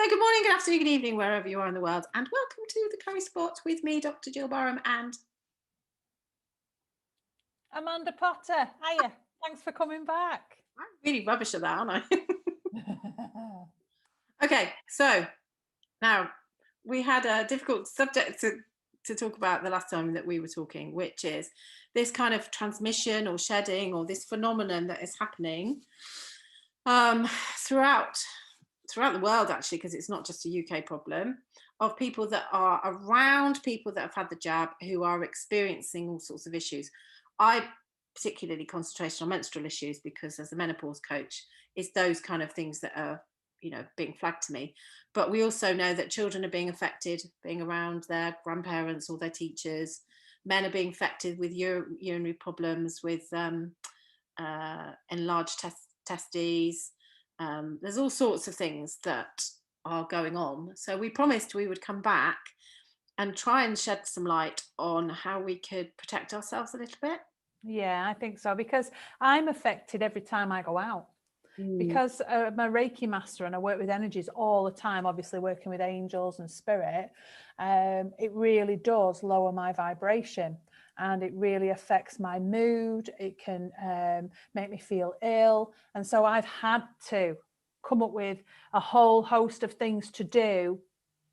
good morning, good afternoon, good evening, wherever you are in the world, and welcome to the Curry Spot with me, Dr. Jill Barham, and Amanda Potter, hiya. Thanks for coming back. I'm really rubbish at that, aren't I? Okay, so now we had a difficult subject to talk about the last time that we were talking, which is this kind of transmission or shedding or this phenomenon that is happening um, throughout the world, actually, because it's not just a UK problem, of people that are around people that have had the jab who are experiencing all sorts of issues. I particularly concentrated on menstrual issues because as a menopause coach, it's those kind of things that are, being flagged to me. But we also know that children are being affected, being around their grandparents or their teachers. Men are being affected with urinary problems, with enlarged testes. There's all sorts of things that are going on. So we promised we would come back and try and shed some light on how we could protect ourselves a little bit. Yeah, I think so, because I'm affected every time I go out. Because I'm a Reiki master and I work with energies all the time, obviously working with angels and spirit, it really does lower my vibration and it really affects my mood. It can make me feel ill. And so I've had to come up with a whole host of things to do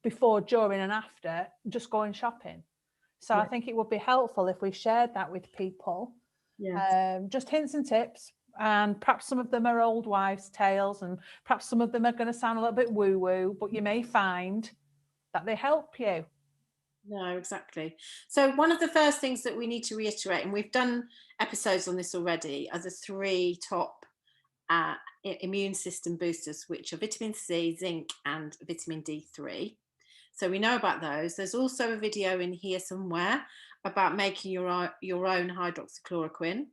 before, during and after just going shopping. So I think it would be helpful if we shared that with people. Just hints and tips. And perhaps some of them are old wives' tales, and perhaps some of them are going to sound a little bit woo-woo, but you may find that they help you. No, exactly. So one of the first things that we need to reiterate, and we've done episodes on this already, are the three top immune system boosters, which are vitamin C, zinc, and vitamin D3. So we know about those. There's also a video in here somewhere about making your own hydroxychloroquine,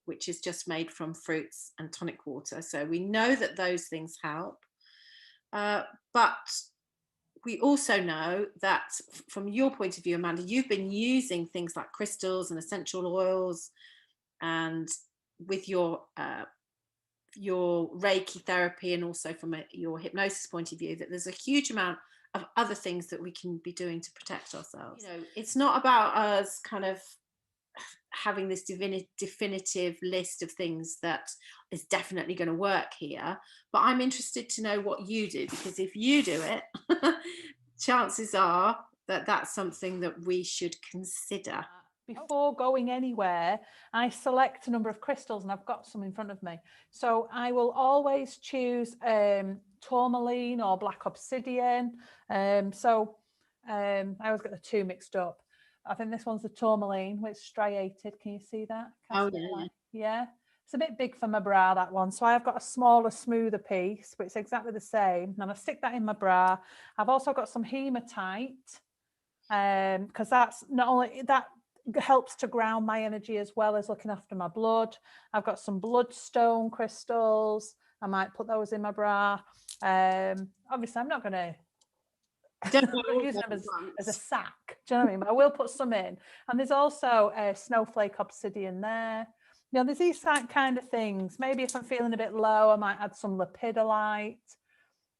which is just made from fruits and tonic water. So we know that those things help. But we also know that from your point of view, Amanda, you've been using things like crystals and essential oils, and with your Reiki therapy, and also from your hypnosis point of view, that there's a huge amount of other things that we can be doing to protect ourselves. It's not about us kind of having this definitive list of things that is definitely going to work here, but I'm interested to know what you do, because if you do it, chances are that that's something that we should consider. Before going anywhere, I select a number of crystals, and I've got some in front of me. So I will always choose tourmaline or black obsidian. I always get the two mixed up. I think this one's the tourmaline, which is striated. Can you see that? Oh, yeah. Yeah. It's a bit big for my bra, that one. So I've got a smaller, smoother piece, but it's exactly the same. And I stick that in my bra. I've also got some hematite, because that's not only that helps to ground my energy as well as looking after my blood. I've got some bloodstone crystals. I might put those in my bra. Obviously, I'm not going to use them as a sack. Do you know what I mean? But I will put some in. And there's also a snowflake obsidian there. There's these kind of things. Maybe if I'm feeling a bit low, I might add some lepidolite.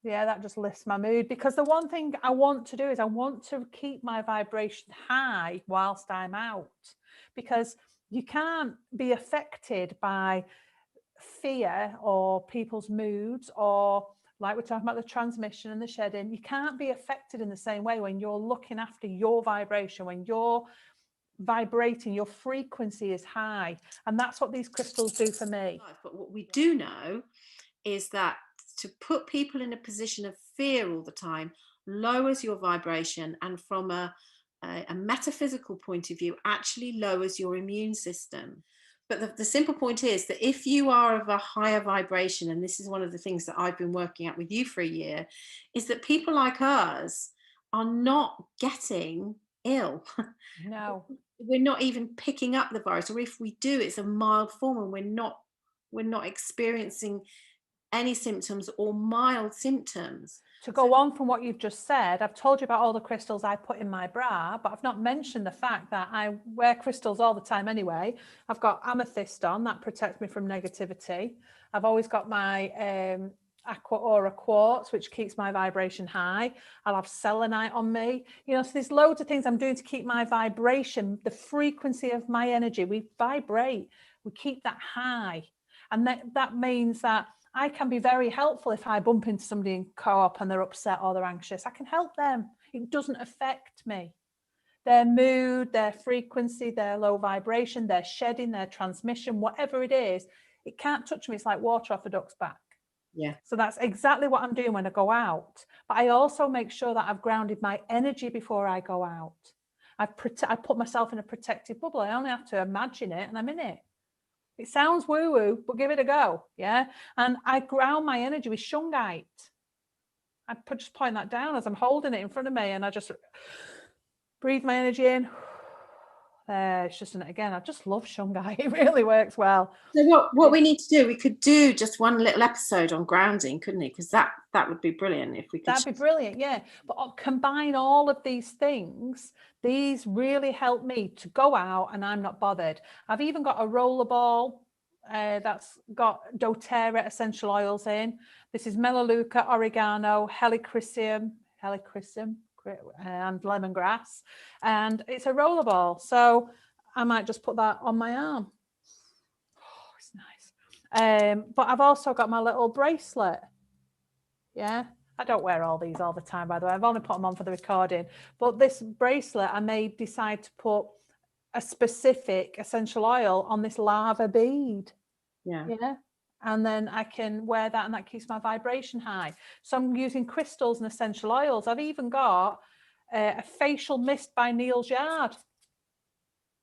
Yeah, that just lifts my mood, because the one thing I want to do is I want to keep my vibration high whilst I'm out, because you can't be affected by fear or people's moods, or like we're talking about the transmission and the shedding. You can't be affected in the same way when you're looking after your vibration, when you're vibrating, your frequency is high. And that's what these crystals do for me. But what we do know is that to put people in a position of fear all the time lowers your vibration, and from a metaphysical point of view actually lowers your immune system. But the simple point is that if you are of a higher vibration, and this is one of the things that I've been working at with you for a year, is that people like us are not getting ill. No. We're not even picking up the virus, or if we do, it's a mild form, and we're not experiencing any symptoms or mild symptoms. To go on from what you've just said, I've told you about all the crystals I put in my bra, but I've not mentioned the fact that I wear crystals all the time anyway. I've got amethyst on, that protects me from negativity. I've always got my aqua aura quartz, which keeps my vibration high. I'll have selenite on me. You know, so there's loads of things I'm doing to keep my vibration, the frequency of my energy. We vibrate, we keep that high. And that means that I can be very helpful if I bump into somebody in co-op and they're upset or they're anxious. I can help them. It doesn't affect me. Their mood, their frequency, their low vibration, their shedding, their transmission, whatever it is, it can't touch me. It's like water off a duck's back. Yeah. So that's exactly what I'm doing when I go out. But I also make sure that I've grounded my energy before I go out. I put myself in a protective bubble. I only have to imagine it and I'm in it. It sounds woo-woo, but give it a go. Yeah. And I ground my energy with shungite. I just point that down as I'm holding it in front of me and I just breathe my energy in. It's just it again. I just love shungite. It really works well. So what we need to do, we could do just one little episode on grounding, couldn't we? Because that would be brilliant if we could. That'd be brilliant, yeah. But I'll combine all of these things. These really help me to go out and I'm not bothered. I've even got a rollerball that's got doTERRA essential oils in. This is melaleuca, oregano, helichrysum, and lemongrass, and it's a rollerball. So I might just put that on my arm. Oh, it's nice. But I've also got my little bracelet. Yeah, I don't wear all these all the time, by the way. I've only put them on for the recording. But this bracelet, I may decide to put a specific essential oil on this lava bead. Yeah. Yeah. And then I can wear that and that keeps my vibration high. So I'm using crystals and essential oils. I've even got a facial mist by Neil Yard,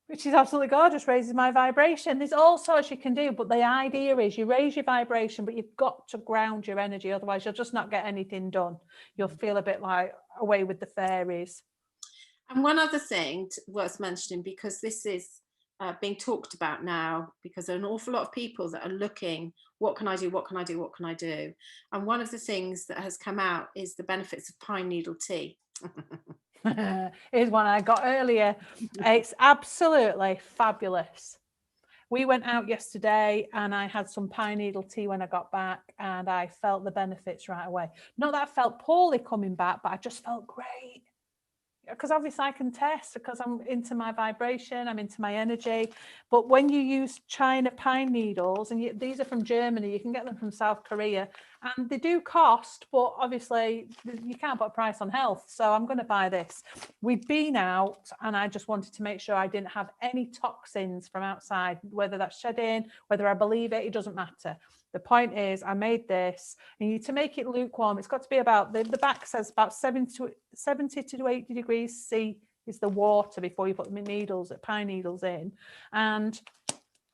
which is absolutely gorgeous, raises my vibration. There's all sorts you can do, but the idea is you raise your vibration, but you've got to ground your energy. Otherwise, you'll just not get anything done. You'll feel a bit like away with the fairies. And one other thing worth mentioning, because this is being talked about now, because there are an awful lot of people that are looking, what can I do? What can I do? What can I do? And one of the things that has come out is the benefits of pine needle tea. Here's one I got earlier. It's absolutely fabulous. We went out yesterday and I had some pine needle tea when I got back and I felt the benefits right away. Not that I felt poorly coming back, but I just felt great. Because obviously I can test because I'm into my vibration, I'm into my energy. But when you use China pine needles, and these are from Germany, you can get them from South Korea, and they do cost, but obviously you can't put a price on health. So I'm going to buy this. We'd been out and I just wanted to make sure I didn't have any toxins from outside, whether that's shedding, whether I believe it, it doesn't matter. The point is I made this, and to make it lukewarm, it's got to be about, the back says about 70 to 80 degrees C is the water before you put the needles, pine needles in. And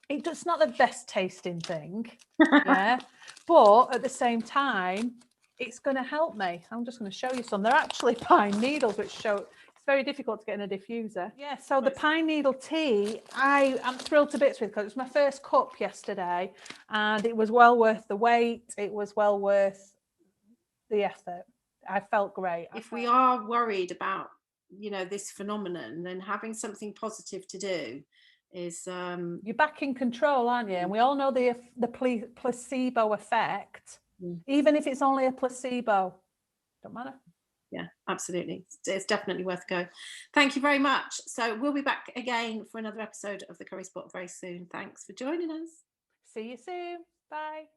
it's not the best tasting thing, yeah, but at the same time, it's going to help me. I'm just going to show you some. They're actually pine needles, which show it's very difficult to get in a diffuser. Yeah, so the pine needle tea, I'm thrilled to bits with because it was my first cup yesterday and it was well worth the wait. It was well worth the effort. I felt great. If we are worried about, this phenomenon, then having something positive to do is you're back in control, aren't you? And we all know the placebo effect. Even if it's only a placebo, don't matter. Yeah, absolutely. It's definitely worth a go. Thank you very much. So we'll be back again for another episode of the Curry Spot very soon. Thanks for joining us. See you soon. Bye.